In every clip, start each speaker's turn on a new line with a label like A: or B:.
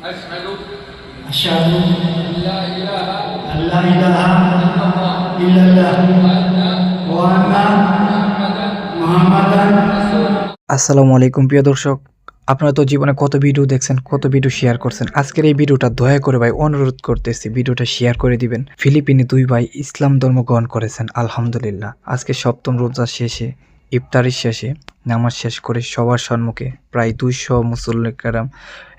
A: আশহাদু আল্লা ইলাহা ইল্লাল্লাহ ওয়া আন্না মুহাম্মাদান।
B: আসসালামু আলাইকুম প্রিয় দর্শক, আপনারা তো জীবনে কত ভিডিও দেখছেন, কত ভিডিও শেয়ার করছেন। আজকের এই ভিডিওটা দয়া করে ভাই অনুরোধ করতেছি ভিডিওটা শেয়ার করে দিবেন। ফিলিপিনে দুই ভাই ইসলাম ধর্ম গ্রহণ করেছেন আলহামদুলিল্লাহ। আজকে সপ্তম রোজা শেষে ইফতারির শেষে নামাজ শেষ করে সবার সম্মুখে প্রায় 200 মুসল্লিকেরাম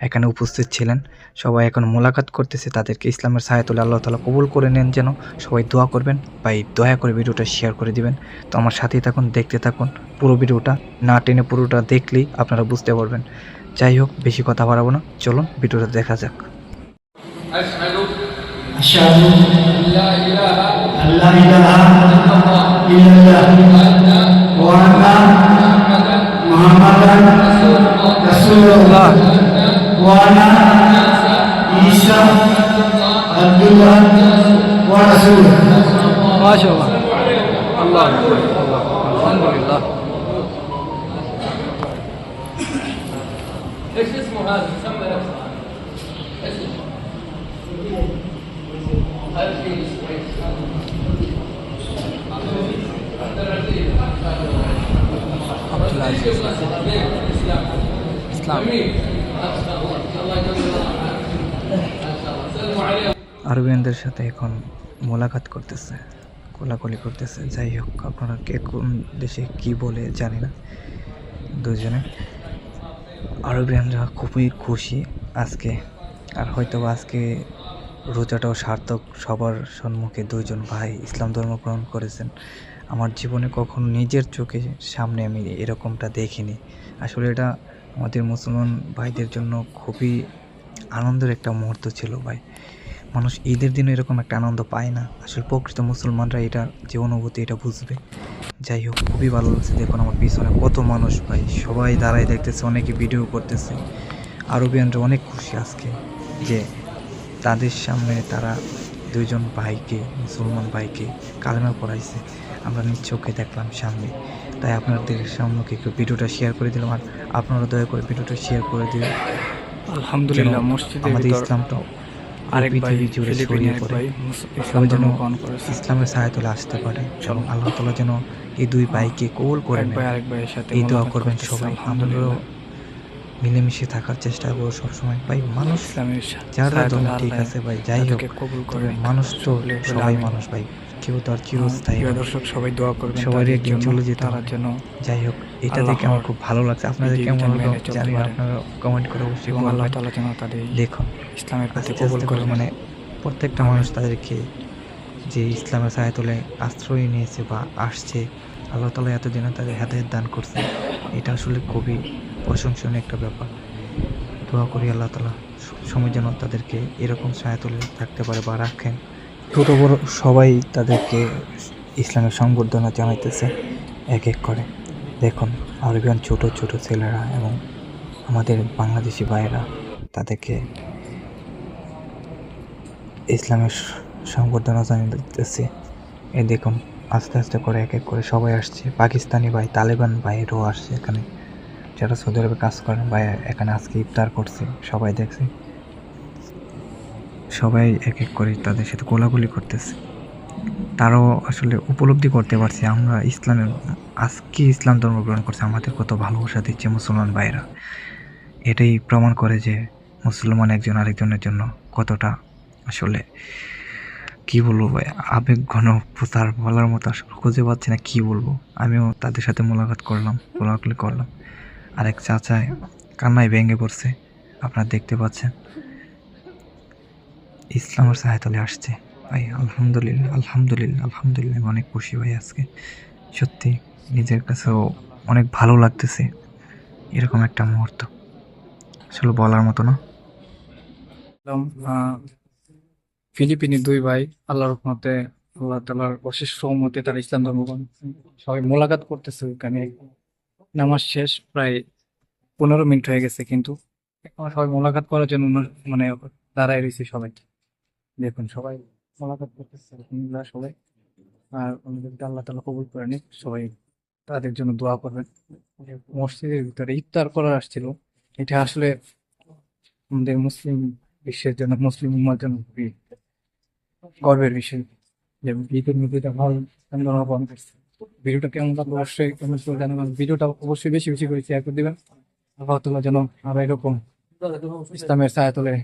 B: এখানে উপস্থিত ছিলেন। সবাই এখন মোলাকাত করতেছে, তাদেরকে ইসলামের ছায়াতলে আল্লাহ তাআলা কবুল করে নেন যেন। সবাই দোয়া করবেন ভাই, দয়া করে ভিডিওটা শেয়ার করে দিবেন। তো আমার সাথেই থাকুন, দেখতে থাকুন পুরো ভিডিওটা, না টেনে পুরোটা দেখলেই আপনারা বুঝতে পারবেন। যাই হোক, বেশি কথা বাড়াবো না, চলুন ভিডিওটা দেখা যাক।
A: আশহাদু আল্লা ইলাহা ইল্লাল্লাহ ওয়া আন্না মুহাম্মাদান রাসূলুল্লাহ ওয়া আন্না ঈসা আব্দুল্লাহ ওয়া রাসূলুহু।
B: মাশাআল্লাহ, আল্লাহু আকবার, আলহামদুলিল্লাহ।
C: ايش اسمه هذا؟ سمى نفسه. ايش اسمه؟ هذا الشيء اسمه ايش؟
B: عبد العزيز ইসলাম
C: جميل. ما شاء الله. الله يجزاه الخير. ما شاء الله. سلموا عليه.
B: আরবিয়ানদের সাথে এখন মোলাকাত করতেছে, কোলাকুলি করতেছে। যাই হোক, আপনারা কে কোন দেশে কি বলে জানি না। দুজনে আরবিয়ানরা খুবই খুশি আজকে, আর হয়তো আজকে রোজাটাও সার্থক। সবার সম্মুখে দুইজন ভাই ইসলাম ধর্ম গ্রহণ করেছেন। আমার জীবনে কখনো নিজের চোখে সামনে আমি এরকমটা দেখিনি। আসলে এটা আমাদের মুসলমান ভাইদের জন্য খুবই আনন্দের একটা মুহূর্ত ছিল ভাই। মানুষ ঈদের দিনে এরকম একটা আনন্দ পায় না। আসলে প্রকৃত মুসলমানরা এটা যে অনুভূতি এটা বুঝবে। যাই হোক, খুবই ভালো লাগছে। দেখুন আমার পিছনে কত মানুষ ভাই, সবাই দাঁড়ায় দেখতেছে, অনেকে ভিডিও করতেছে। আরবিয়ানরা অনেক খুশি আজকে যে তাদের সামনে তারা দুইজন ভাইকে, মুসলমান ভাইকে কালেমা পড়াইছে। আমরা নিজ চোখে দেখলাম সামনে। তাই আপনাদের সম্মুখে একটু ভিডিওটা শেয়ার করে দিলাম, আর আপনারা দয়া করে ভিডিওটা শেয়ার করে দিন।
D: আলহামদুলিল্লাহ, মসজিদের
B: আমাদের
D: ভিতর
B: ইসলামটা
D: আরেক ভাই
B: পৃথিবী জুড়ে ছড়িয়ে
D: ফিলিপিনের
B: পড়ে,
D: ভাই ইসলাম
B: সবাই যেন
D: ধর্ম গ্রহণ করেছে।
B: ইসলামের ছায়াতলে আসতে পারে এবং আল্লাহ তাআলা যেন এই দুই ভাইকে কবুল করে
D: এক
B: নেন।
D: ভাই আরেক ভাইয়ের সাথে
B: এই দোয়া
D: মোলাকাত
B: করবেন
D: করতেছে,
B: সবাই। আমরাও
D: আলহামদুলিল্লাহ।
B: মিলেমিশে থাকার চেষ্টা করবো সবসময় ভাই। মানুষ
D: ইসলামের
B: যারা
D: ছায়াতলে
B: ধর্ম ঠিক
D: আল্লাহ
B: আছে ভাই, যাই হোক,
D: তাদেরকে কবুল
B: তবে
D: করে।
B: মানুষ তো
D: সকলে বলে
B: সবাই
D: আমিন।
B: মানুষ ভাই, কেউ তো আর চিরস্থায়ী
D: প্রিয়
B: না।
D: দর্শক, সবাই দোয়া করবেন
B: সবারই
D: তাদের
B: একদিন
D: জন্য,
B: চলে যেতে
D: তারা
B: হবে।
D: যেন
B: যাই হোক, এটা দেখে
D: আল্লাহর
B: আমার খুব ভালো লাগছে। আপনাদের কেমন
D: বিধিবিধান
B: লাগলো
D: মেনে চলতে
B: জানি না,
D: পারেন
B: আপনারা কমেন্ট করে অবশ্যই
D: এবং আল্লাহ
B: বলবেন।
D: তাআলা যেন তাদের
B: দেখুন
D: ইসলামের প্রতি
B: আস্তে
D: কবুল
B: আস্তে করে
D: করেন।
B: মানে প্রত্যেকটা
D: আমিন।
B: মানুষ তাদেরকে যে ইসলামের ছায়াতলে আশ্রয় নিয়েছে বা আসছে, আল্লাহ তাআলা এতদিনে তাদের হেদায়েত দান করছে। এটা আসলে খুবই প্রশংসনীয় একটা ব্যাপার। দোয়া করি আল্লাহ তাআলা সবসময় যেন তাদেরকে এরকম ছায়াতলে থাকতে পারে বা রাখেন। ছোট বড় সবাই তাদেরকে ইসলামের সংবর্ধনা জানাইতেছে এক এক করে। দেখুন আরবিয়ান ছোট ছোট ছেলেরা এবং আমাদের বাংলাদেশি ভাইয়েরা তাদেরকে ইসলামের সংবর্ধনা জানাইতেছে। এই দেখুন আস্তে আস্তে করে এক এক করে সবাই আসছে। পাকিস্তানি ভাই, তালেবান ভাইয়েরও আসছে এখানে, যারা সৌদি আরবে কাজ করেন ভাই, এখানে আজকে ইফতার করছে। সবাই দেখছে, সবাই এক এক করে তাদের সাথে কোলাকুলি করতেছে। তারাও আসলে উপলব্ধি করতে পারছে আমরা ইসলামের আজকে ইসলাম ধর্ম গ্রহণ করছে, আমাদের কত ভালোবাসা দিচ্ছে মুসলমান ভাইরা। এটাই প্রমাণ করে যে মুসলমান একজন আরেকজনের জন্য কতটা আসলে কি বলবো ভাই, আবেগ ঘন প্রচার বলার মতো আসলে খুঁজে পাচ্ছি না কি বলবো। আমিও তাদের সাথে মোলাকাত করলাম, কোলাকুলি করলাম। আরেক চাচায় কান্নায় ভেঙে পড়ছে, আপনারা দেখতে পাচ্ছেন। ইসলামের ছায়াতলে আসছে ভাই, আলহামদুলিল্লাহ আলহামদুলিল্লাহ আলহামদুলিল্লাহ। আমি অনেক খুশি ভাই আজকে, সত্যি নিজের কাছেও অনেক ভালো লাগতেছে। এরকম একটা মুহূর্ত আসলে বলার মতো না।
D: ফিলিপিনি দুই ভাই আল্লাহর রহমতে, আল্লাহ তাআলার অশেষ রহমতে তারা ইসলাম ধর্ম গ্রহণ করেছে। সবাই মোলাকাত করতেছে ওইখানে। নামাজ শেষ প্রায় 15 মিনিট হয়ে গেছে, কিন্তু এখন সবাই মোলাকাত করার জন্য মানে দাঁড়ায় রয়েছে সবাই। দেখুন সবাই মোলাকাত করতেছে আলহামদুলিল্লাহ সবাই। আর ওনাদেরকে আল্লাহ তাআলা কবুল করে নিক। সবাই তাদের জন্য দোয়া করবেন। মসজিদের ভিতরে ইফতার করার আসছিল, এটা আসলে আমাদের মুসলিম বিশ্বের জন্য, মুসলিম উম্মার জন্য খুবই গর্বের বিষয় যে ঈদের মধ্যে এটা ভালো ইসলাম ধর্ম পালন করছে। ভিডিওটা কেমন লাগলো অবশ্যই কমেন্ট করে জানাবেন। ভিডিওটা অবশ্যই বেশি বেশি করে শেয়ার করে দিবেন। আল্লাহ তাআলা যেন আরো এরকম ইসলামের ছায়া তোলে